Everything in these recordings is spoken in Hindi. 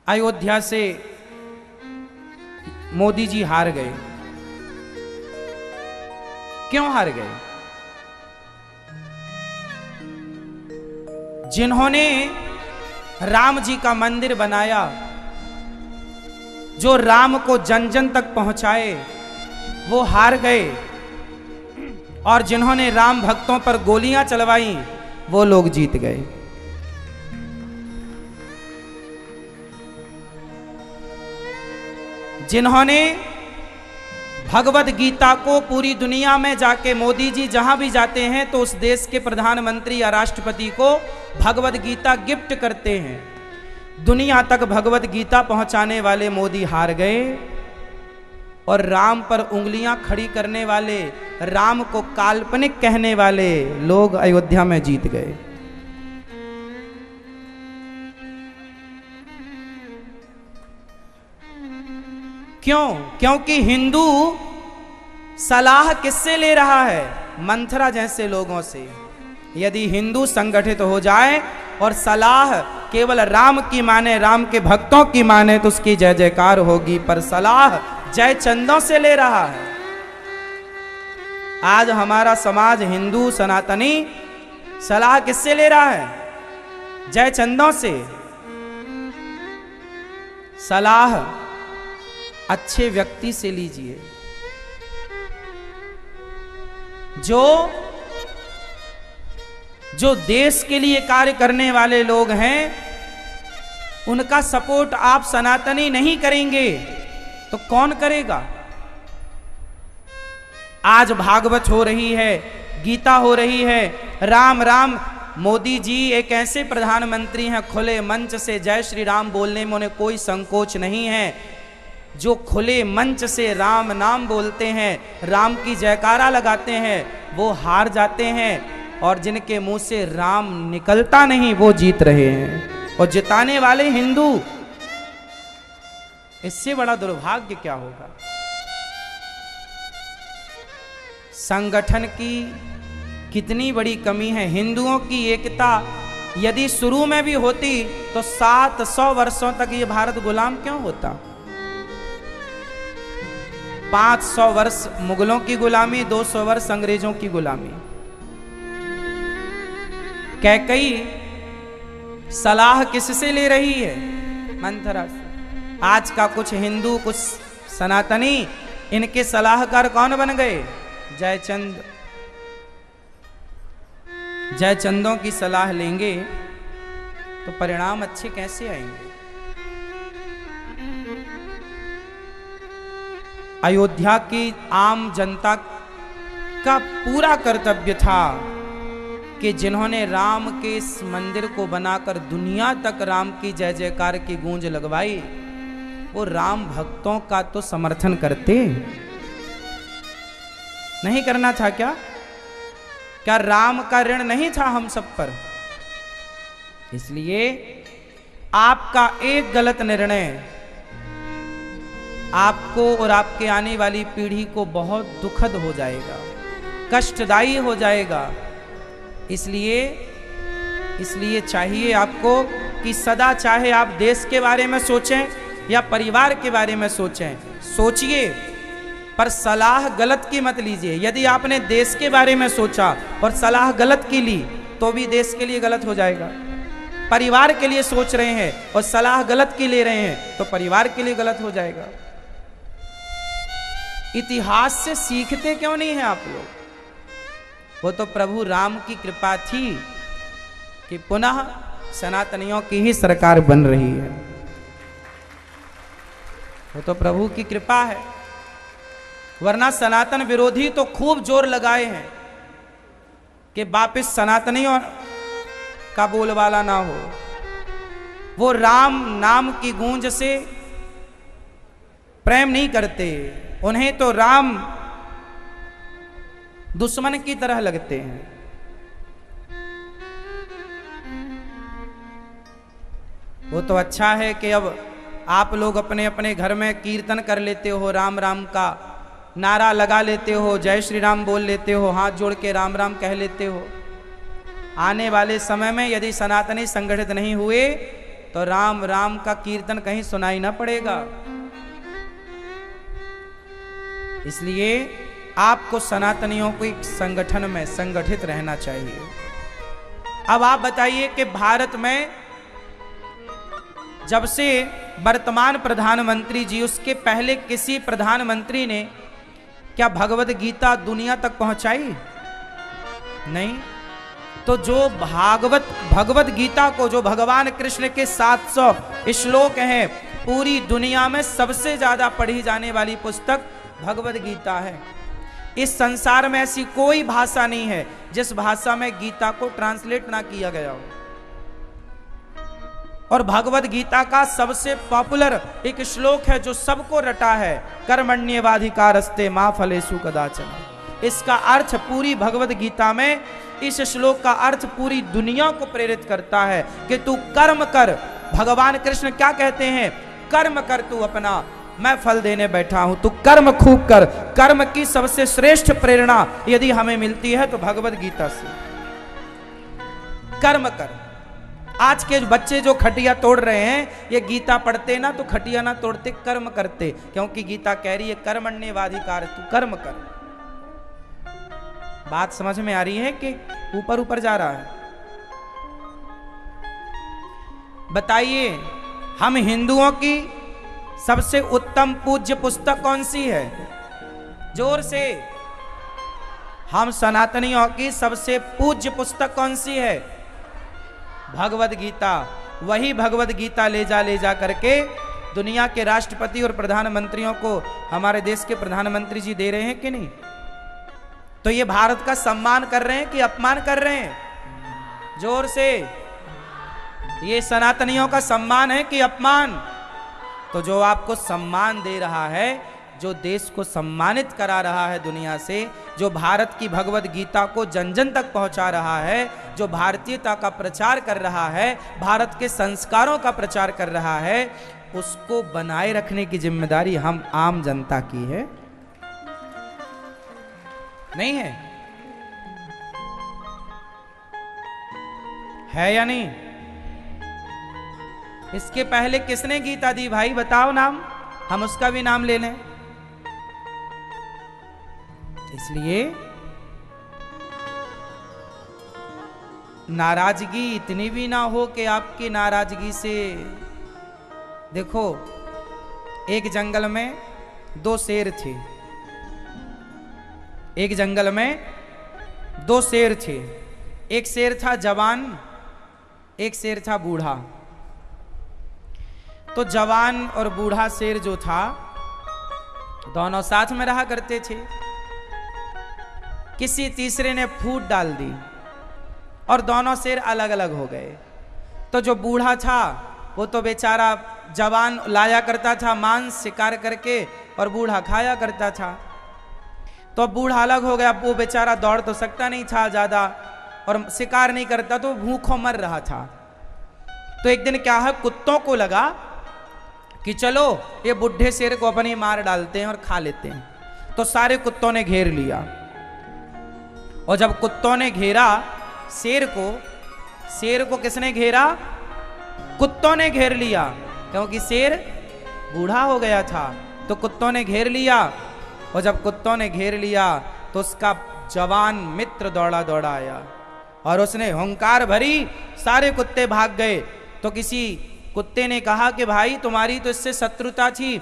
अयोध्या से मोदी जी हार गए। क्यों हार गए? जिन्होंने राम जी का मंदिर बनाया, जो राम को जन जन तक पहुंचाए, वो हार गए। और जिन्होंने राम भक्तों पर गोलियां चलवाई, वो लोग जीत गए। जिन्होंने भगवत गीता को पूरी दुनिया में जाके, मोदी जी जहां भी जाते हैं तो उस देश के प्रधानमंत्री या राष्ट्रपति को भगवत गीता गिफ्ट करते हैं, दुनिया तक भगवत गीता पहुंचाने वाले मोदी हार गए। और राम पर उंगलियां खड़ी करने वाले, राम को काल्पनिक कहने वाले लोग अयोध्या में जीत गए। क्यों? क्योंकि हिंदू सलाह किससे ले रहा है? मंथरा जैसे लोगों से। यदि हिंदू संगठित हो जाए और सलाह केवल राम की माने, राम के भक्तों की माने, तो उसकी जय जयकार होगी। पर सलाह जय चंदों से ले रहा है। आज हमारा समाज हिंदू सनातनी सलाह किससे ले रहा है? जय चंदों से। सलाह अच्छे व्यक्ति से लीजिए, जो देश के लिए कार्य करने वाले लोग हैं, उनका सपोर्ट आप सनातनी नहीं करेंगे तो कौन करेगा? आज भागवत हो रही है, गीता हो रही है, राम राम। मोदी जी एक ऐसे प्रधानमंत्री हैं, खुले मंच से जय श्री राम बोलने में उन्हें कोई संकोच नहीं है। जो खुले मंच से राम नाम बोलते हैं, राम की जयकारा लगाते हैं, वो हार जाते हैं। और जिनके मुंह से राम निकलता नहीं, वो जीत रहे हैं। और जिताने वाले हिंदू। इससे बड़ा दुर्भाग्य क्या होगा? संगठन की कितनी बड़ी कमी है। हिंदुओं की एकता यदि शुरू में भी होती तो 700 वर्षों तक ये भारत गुलाम क्यों होता? 500 वर्ष मुगलों की गुलामी, 200 वर्ष अंग्रेजों की गुलामी। कैकई सलाह किससे ले रही है? मंथरा से। आज का कुछ हिंदू, कुछ सनातनी, इनके सलाहकार कौन बन गए? जयचंद। जयचंदों की सलाह लेंगे तो परिणाम अच्छे कैसे आएंगे? अयोध्या की आम जनता का पूरा कर्तव्य था कि जिन्होंने राम के इस मंदिर को बनाकर दुनिया तक राम की जय जयकार की गूंज लगवाई, वो राम भक्तों का तो समर्थन करते। नहीं करना था क्या? क्या राम का ऋण नहीं था हम सब पर? इसलिए आपका एक गलत निर्णय आपको और आपके आने वाली पीढ़ी को बहुत दुखद हो जाएगा, कष्टदायी हो जाएगा। इसलिए चाहिए आपको कि सदा, चाहे आप देश के बारे में सोचें या परिवार के बारे में सोचें, सोचिए, पर सलाह गलत की मत लीजिए। यदि आपने देश के बारे में सोचा और सलाह गलत की ली तो भी देश के लिए गलत हो जाएगा। परिवार के लिए सोच रहे हैं और सलाह गलत की ले रहे हैं तो परिवार के लिए गलत हो जाएगा। इतिहास से सीखते क्यों नहीं हैं आप लोग? वो तो प्रभु राम की कृपा थी कि पुनः सनातनियों की ही सरकार बन रही है। वो तो प्रभु की कृपा है, वरना सनातन विरोधी तो खूब जोर लगाए हैं कि वापिस सनातनियों का बोलबाला ना हो। वो राम नाम की गूंज से प्रेम नहीं करते, उन्हें तो राम दुश्मन की तरह लगते हैं। वो तो अच्छा है कि अब आप लोग अपने अपने घर में कीर्तन कर लेते हो, राम राम का नारा लगा लेते हो, जय श्री राम बोल लेते हो, हाथ जोड़ के राम राम कह लेते हो। आने वाले समय में यदि सनातनी संगठित नहीं हुए तो राम राम का कीर्तन कहीं सुनाई ना पड़ेगा। इसलिए आपको सनातनियों को एक संगठन में संगठित रहना चाहिए। अब आप बताइए कि भारत में जब से वर्तमान प्रधानमंत्री जी, उसके पहले किसी प्रधानमंत्री ने क्या भगवत गीता दुनिया तक पहुंचाई? नहीं। तो जो भगवत गीता को, जो भगवान कृष्ण के 700 श्लोक हैं, पूरी दुनिया में सबसे ज्यादा पढ़ी जाने वाली पुस्तक भगवत गीता है। इस संसार में ऐसी कोई भाषा नहीं है जिस भाषा में गीता को ट्रांसलेट ना किया गया हो। और भगवत गीता का सबसे पॉपुलर एक श्लोक है जो सबको रटा है, कर्मण्येवाधिकारस्ते मा फलेषु कदाचन। इसका अर्थ पूरी भगवत गीता में, इस श्लोक का अर्थ पूरी दुनिया को प्रेरित करता है कि तू कर्म कर। भगवान कृष्ण क्या कहते हैं? कर्म कर तू अपना, मैं फल देने बैठा हूं, तू कर्म खूब कर। कर्म की सबसे श्रेष्ठ प्रेरणा यदि हमें मिलती है तो भगवत गीता से। कर्म कर। आज के बच्चे जो खटिया तोड़ रहे हैं, ये गीता पढ़ते ना तो खटिया ना तोड़ते, कर्म करते, क्योंकि गीता कह रही है कर्मण्येवाधिकार, तू कर्म कर। बात समझ में आ रही है कि ऊपर ऊपर जा रहा है? बताइए, हम हिंदुओं की सबसे उत्तम पूज्य पुस्तक कौन सी है? जोर से। हम सनातनियों की सबसे पूज्य पुस्तक कौन सी है? भगवत गीता। वही भगवत गीता ले जा करके दुनिया के राष्ट्रपति और प्रधानमंत्रियों को हमारे देश के प्रधानमंत्री जी दे रहे हैं कि नहीं? तो ये भारत का सम्मान कर रहे हैं कि अपमान कर रहे हैं? जोर से। ये सनातनियों का सम्मान है कि अपमान? तो जो आपको सम्मान दे रहा है, जो देश को सम्मानित करा रहा है दुनिया से, जो भारत की भगवत गीता को जन जन तक पहुंचा रहा है, जो भारतीयता का प्रचार कर रहा है, भारत के संस्कारों का प्रचार कर रहा है, उसको बनाए रखने की जिम्मेदारी हम आम जनता की है, नहीं है? है या नहीं? इसके पहले किसने गीता दी भाई? बताओ नाम, हम उसका भी नाम ले लें। इसलिए नाराजगी इतनी भी ना हो कि आपकी नाराजगी से, देखो, एक जंगल में 2 शेर थे। एक जंगल में 2 शेर थे। एक शेर था जवान, एक शेर था बूढ़ा। तो जवान और बूढ़ा शेर जो था, दोनों साथ में रहा करते थे। किसी तीसरे ने फूट डाल दी और दोनों शेर अलग अलग हो गए। तो जो बूढ़ा था वो तो बेचारा, जवान लाया करता था मांस शिकार करके और बूढ़ा खाया करता था। तो बूढ़ा अलग हो गया, वो बेचारा दौड़ तो सकता नहीं था ज्यादा और शिकार नहीं करता, तो भूखों मर रहा था। तो एक दिन क्या है, कुत्तों को लगा कि चलो ये बुढ़े शेर को अपनी मार डालते हैं और खा लेते हैं। तो सारे कुत्तों ने घेर लिया। और जब कुत्तों ने घेरा शेर को किसने घेरा? कुत्तों ने घेर लिया, क्योंकि शेर बूढ़ा हो गया था। तो कुत्तों ने घेर लिया। और जब कुत्तों ने घेर लिया तो उसका जवान मित्र दौड़ा दौड़ा आया और उसने हुंकार भरी, सारे कुत्ते भाग गए। तो किसी कुत्ते ने कहा कि भाई तुम्हारी तो इससे शत्रुता थी,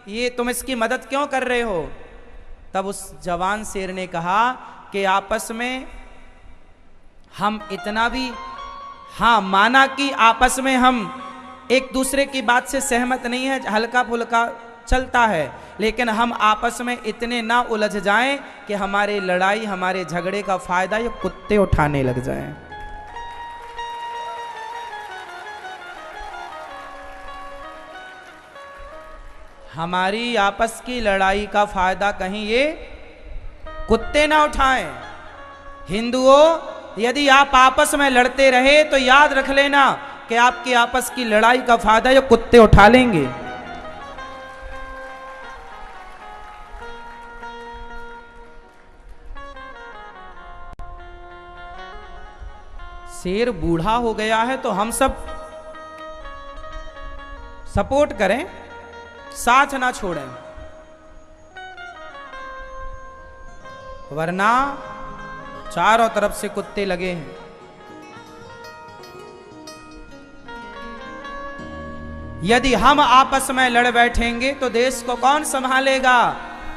ये तुम इसकी मदद क्यों कर रहे हो? तब उस जवान शेर ने कहा कि आपस में हम इतना भी, हाँ माना कि आपस में हम एक दूसरे की बात से सहमत नहीं है, हल्का फुल्का चलता है, लेकिन हम आपस में इतने ना उलझ जाएं कि हमारे लड़ाई, हमारे झगड़े का फायदा ये कुत्ते उठाने लग जाएं। हमारी आपस की लड़ाई का फायदा कहीं ये कुत्ते ना उठाएं। हिंदुओं, यदि आप आपस में लड़ते रहे तो याद रख लेना कि आपकी आपस की लड़ाई का फायदा ये कुत्ते उठा लेंगे। शेर बूढ़ा हो गया है तो हम सब सपोर्ट करें, साथ ना छोड़ें, वरना चारों तरफ से कुत्ते लगे हैं। यदि हम आपस में लड़ बैठेंगे तो देश को कौन संभालेगा?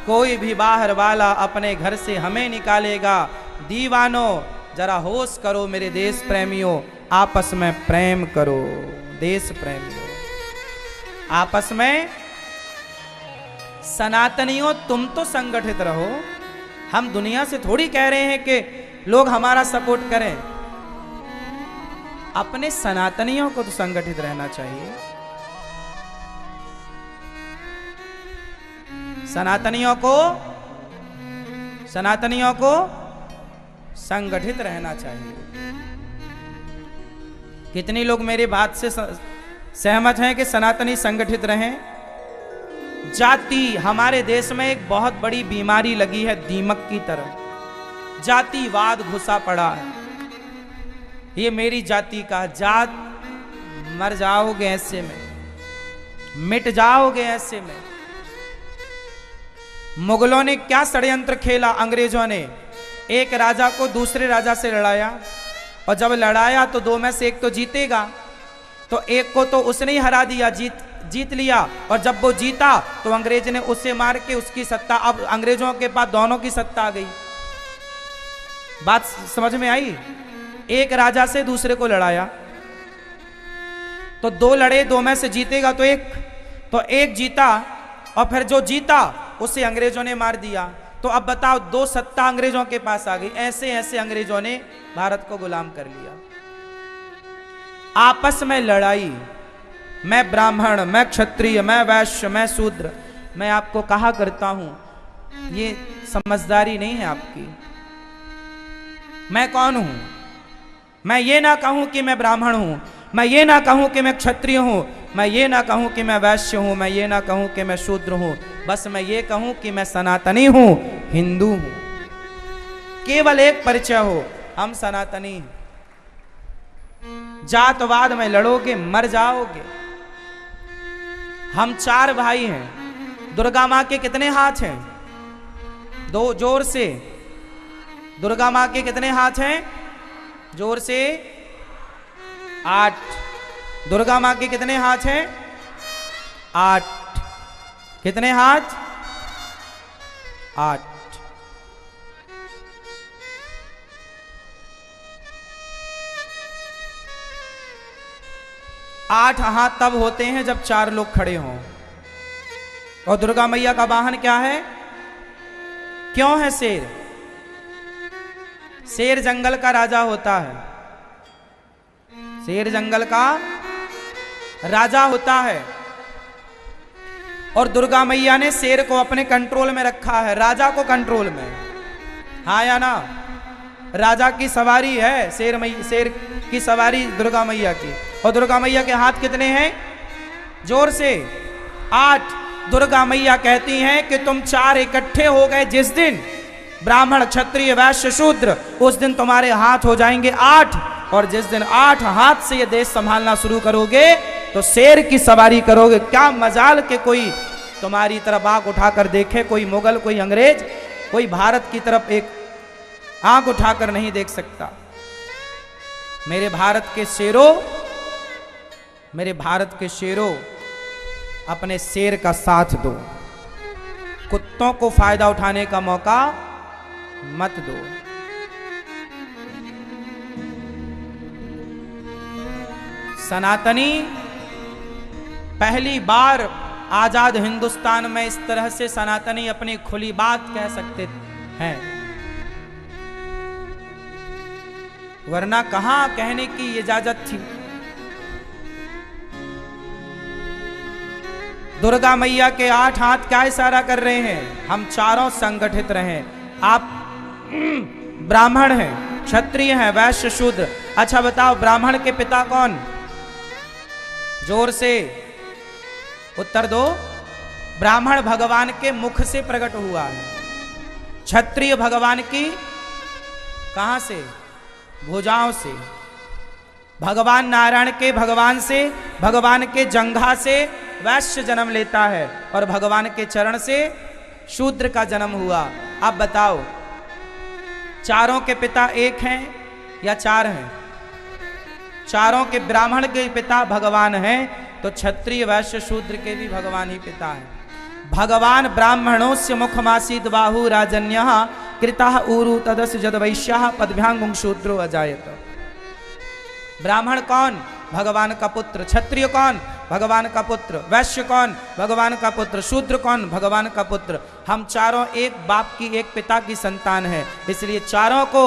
कोई भी बाहर वाला अपने घर से हमें निकालेगा। दीवानों, जरा होश करो मेरे देश प्रेमियों, आपस में प्रेम करो। देश प्रेमियों, आपस में सनातनियों तुम तो संगठित रहो। हम दुनिया से थोड़ी कह रहे हैं कि लोग हमारा सपोर्ट करें, अपने सनातनियों को तो संगठित रहना चाहिए। सनातनियों को संगठित रहना चाहिए। कितने लोग मेरी बात से सहमत हैं कि सनातनी संगठित रहें? जाति हमारे देश में एक बहुत बड़ी बीमारी लगी है, दीमक की तरह। जातिवाद घुसा पड़ा है। ये मेरी जाति का, जात मर जाओगे ऐसे में, मिट जाओगे ऐसे में। मुगलों ने क्या षड्यंत्र खेला? अंग्रेजों ने एक राजा को दूसरे राजा से लड़ाया, और जब लड़ाया तो दो में से एक तो जीतेगा, तो एक को तो उसने ही हरा दिया, जीत लिया। और जब वो जीता तो अंग्रेज ने उसे मार के उसकी सत्ता, अब अंग्रेजों के पास दोनों की सत्ता आ गई। बात समझ में आई? एक राजा से दूसरे को लड़ाया, तो दो लड़े, दो में से जीतेगा तो एक जीता, और फिर जो जीता उसे अंग्रेजों ने मार दिया। तो अब बताओ, दो सत्ता अंग्रेजों के पास आ गई। ऐसे ऐसे अंग्रेजों ने भारत को गुलाम कर लिया। आपस में लड़ाई, मैं ब्राह्मण, मैं क्षत्रिय, मैं वैश्य, मैं शूद्र। मैं आपको कहा करता हूं, ये समझदारी नहीं है आपकी। मैं कौन हूं? मैं ये ना कहूं कि मैं ब्राह्मण हूं, मैं ये ना कहूं कि मैं क्षत्रिय हूं, मैं ये ना कहूं कि मैं वैश्य हूं, मैं ये ना कहूं कि मैं शूद्र हूं। बस मैं ये कहूं कि मैं सनातनी हूं, हिंदू हूं। केवल एक परिचय हो, हम सनातनी हैं। जातवाद में लड़ोगे मर जाओगे। हम 4 भाई हैं। दुर्गा मां के कितने हाथ हैं? 2, जोर से। दुर्गा मां के कितने हाथ हैं? जोर से 8। दुर्गा मां के कितने हाथ हैं? 8। कितने हाथ? 8। 8 हाथ तब होते हैं जब 4 लोग खड़े हों। और दुर्गा मैया का वाहन क्या है? क्यों है शेर? शेर जंगल का राजा होता है। शेर जंगल का राजा होता है, और दुर्गा मैया ने शेर को अपने कंट्रोल में रखा है, राजा को कंट्रोल में। हाँ या ना? राजा की सवारी है शेर की सवारी दुर्गा मैया की। और दुर्गा मैया के हाथ कितने हैं? जोर से 8। दुर्गा मैया कहती हैं कि तुम 4 इकट्ठे हो गए जिस दिन, ब्राह्मण, क्षत्रिय, वैश्य, शूद्र, उस दिन तुम्हारे हाथ हो जाएंगे 8। और जिस दिन 8 हाथ से ये देश संभालना शुरू करोगे तो शेर की सवारी करोगे। क्या मजाल के कोई तुम्हारी तरफ आंख उठाकर देखे, कोई मुगल, कोई अंग्रेज, कोई भारत की तरफ एक आंख उठाकर नहीं देख सकता। मेरे भारत के शेरों, मेरे भारत के शेरों, अपने शेर का साथ दो। कुत्तों को फायदा उठाने का मौका मत दो। सनातनी पहली बार आजाद हिंदुस्तान में इस तरह से सनातनी अपनी खुली बात कह सकते हैं, वरना कहां कहने की इजाजत थी। दुर्गा मैया के 8 हाथ क्या इशारा कर रहे हैं? हम चारों संगठित रहें। आप ब्राह्मण हैं, क्षत्रिय हैं, वैश्य, शूद्र। अच्छा बताओ, ब्राह्मण के पिता कौन? जोर से उत्तर दो। ब्राह्मण भगवान के मुख से प्रकट हुआ है। क्षत्रिय भगवान की कहां से? भुजाओं से। भगवान नारायण के भगवान से, भगवान के जंघा से, वैश्य जन्म लेता है और भगवान के चरण से शूद्र का जन्म हुआ। अब बताओ, चारों के पिता एक हैं या चार हैं? चारों के ब्राह्मण के पिता भगवान हैं, तो क्षत्रिय वैश्य शूद्र के भी भगवान ही पिता हैं। भगवान ब्राह्मणोस्य मुखमासीद बाहु राजन्यः कृतः ऊरु तदस्य जद वैश्यः पदभ्यांगुं शूद्रो अजायत। ब्राह्मण कौन? भगवान का पुत्र। क्षत्रिय कौन? भगवान का पुत्र। वैश्य कौन? भगवान का पुत्र। शूद्र कौन? भगवान का पुत्र। हम चारों एक बाप की, एक पिता की संतान है, इसलिए चारों को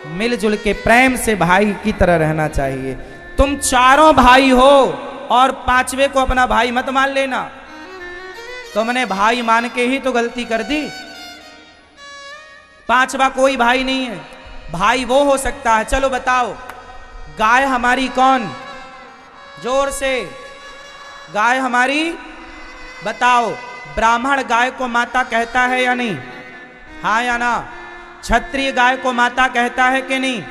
मिलजुल के प्रेम से भाई की तरह रहना चाहिए। तुम चारों भाई हो और पांचवे को अपना भाई मत मान लेना। तुमने भाई मान के ही तो गलती कर दी। पांचवा कोई भाई नहीं है। भाई वो हो सकता है, चलो बताओ, गाय हमारी कौन? जोर से, गाय हमारी बताओ। ब्राह्मण गाय को माता कहता है या नहीं? हाँ या ना? क्षत्रिय गाय को माता कहता है कि नहीं?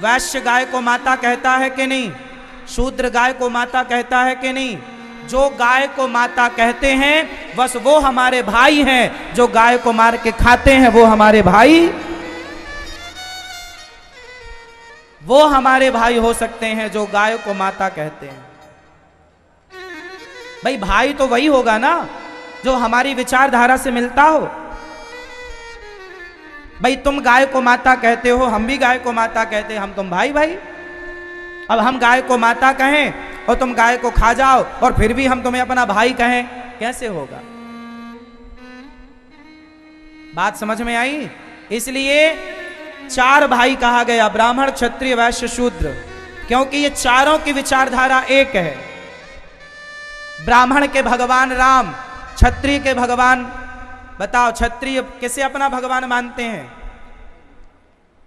वैश्य गाय को माता कहता है कि नहीं? शूद्र गाय को माता कहता है कि नहीं? जो गाय को माता कहते हैं बस वो हमारे भाई हैं। जो गाय को मार के खाते हैं वो हमारे भाई, वो हमारे भाई हो सकते हैं जो गाय को माता कहते हैं। भाई भाई तो वही होगा ना जो हमारी विचारधारा से मिलता हो। भाई तुम गाय को माता कहते हो, हम भी गाय को माता कहते हैं, हम तुम भाई भाई। अब हम गाय को माता कहें और तुम गाय को खा जाओ और फिर भी हम तुम्हें अपना भाई कहें, कैसे होगा? बात समझ में आई? इसलिए चार भाई कहा गया, ब्राह्मण क्षत्रिय वैश्य शूद्र, क्योंकि ये चारों की विचारधारा एक है। ब्राह्मण के भगवान राम, क्षत्रिय के भगवान, बताओ क्षत्रिय किसे अपना भगवान मानते हैं?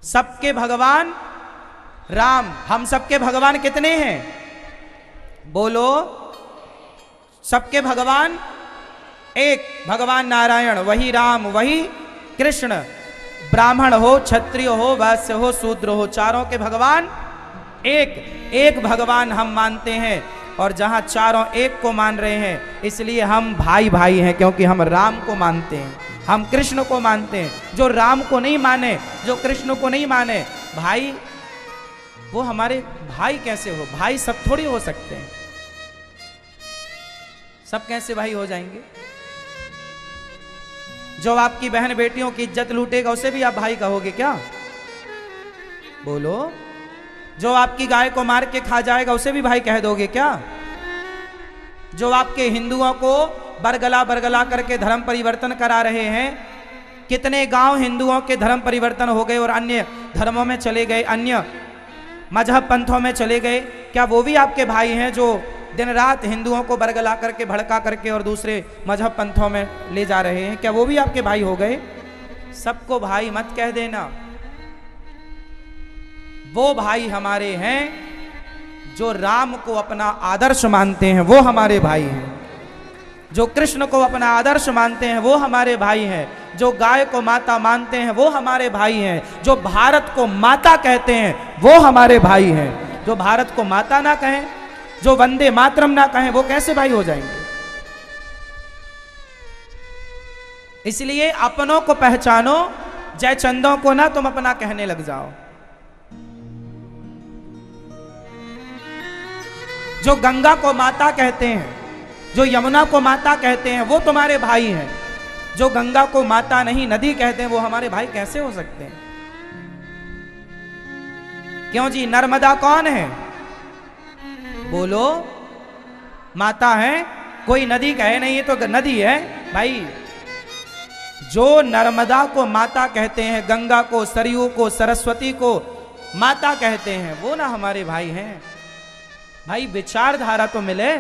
सबके भगवान राम। हम सबके भगवान कितने हैं? बोलो। सबके भगवान एक, भगवान नारायण, वही राम, वही कृष्ण। ब्राह्मण हो, क्षत्रिय हो, वैश्य हो, शूद्र हो, चारों के भगवान एक। एक भगवान हम मानते हैं और जहां चारों एक को मान रहे हैं इसलिए हम भाई भाई हैं, क्योंकि हम राम को मानते हैं, हम कृष्ण को मानते हैं। जो राम को नहीं माने, जो कृष्ण को नहीं माने, भाई वो हमारे भाई कैसे हो? भाई सब थोड़ी हो सकते हैं। सब कैसे भाई हो जाएंगे? जो आपकी बहन बेटियों की इज्जत लूटेगा उसे भी आप भाई कहोगे क्या? बोलो। जो आपकी गाय को मार के खा जाएगा उसे भी भाई कह दोगे क्या? जो आपके हिंदुओं को बरगला बरगला करके धर्म परिवर्तन करा रहे हैं, कितने गांव हिंदुओं के धर्म परिवर्तन हो गए और अन्य धर्मों में चले गए, अन्य मजहब पंथों में चले गए, क्या वो भी आपके भाई हैं जो दिन रात हिंदुओं को बरगला करके, भड़का करके और दूसरे मजहब पंथों में ले जा रहे हैं? क्या वो भी आपके भाई हो गए? सबको भाई मत कह देना। वो भाई हमारे हैं जो राम को अपना आदर्श मानते हैं, वो हमारे भाई हैं। जो कृष्ण को अपना आदर्श मानते हैं वो हमारे भाई हैं। जो गाय को माता मानते हैं वो हमारे भाई हैं। जो भारत को माता कहते हैं वो हमारे भाई हैं। जो भारत को माता ना कहें, जो वंदे मातरम ना कहें, वो कैसे भाई हो जाएंगे? इसलिए अपनों को पहचानो, जयचंदों को ना तुम अपना कहने लग जाओ। जो गंगा को माता कहते हैं, जो यमुना को माता कहते हैं, वो तुम्हारे भाई हैं। जो गंगा को माता नहीं, नदी कहते हैं, वो हमारे भाई कैसे हो सकते हैं? क्यों जी? नर्मदा कौन है? बोलो। माता है? कोई नदी कहे नहीं, ये तो नदी है भाई। जो नर्मदा को माता कहते हैं, गंगा को, सरयू को, सरस्वती को माता कहते हैं, वो ना हमारे भाई हैं। भाई विचारधारा तो मिले।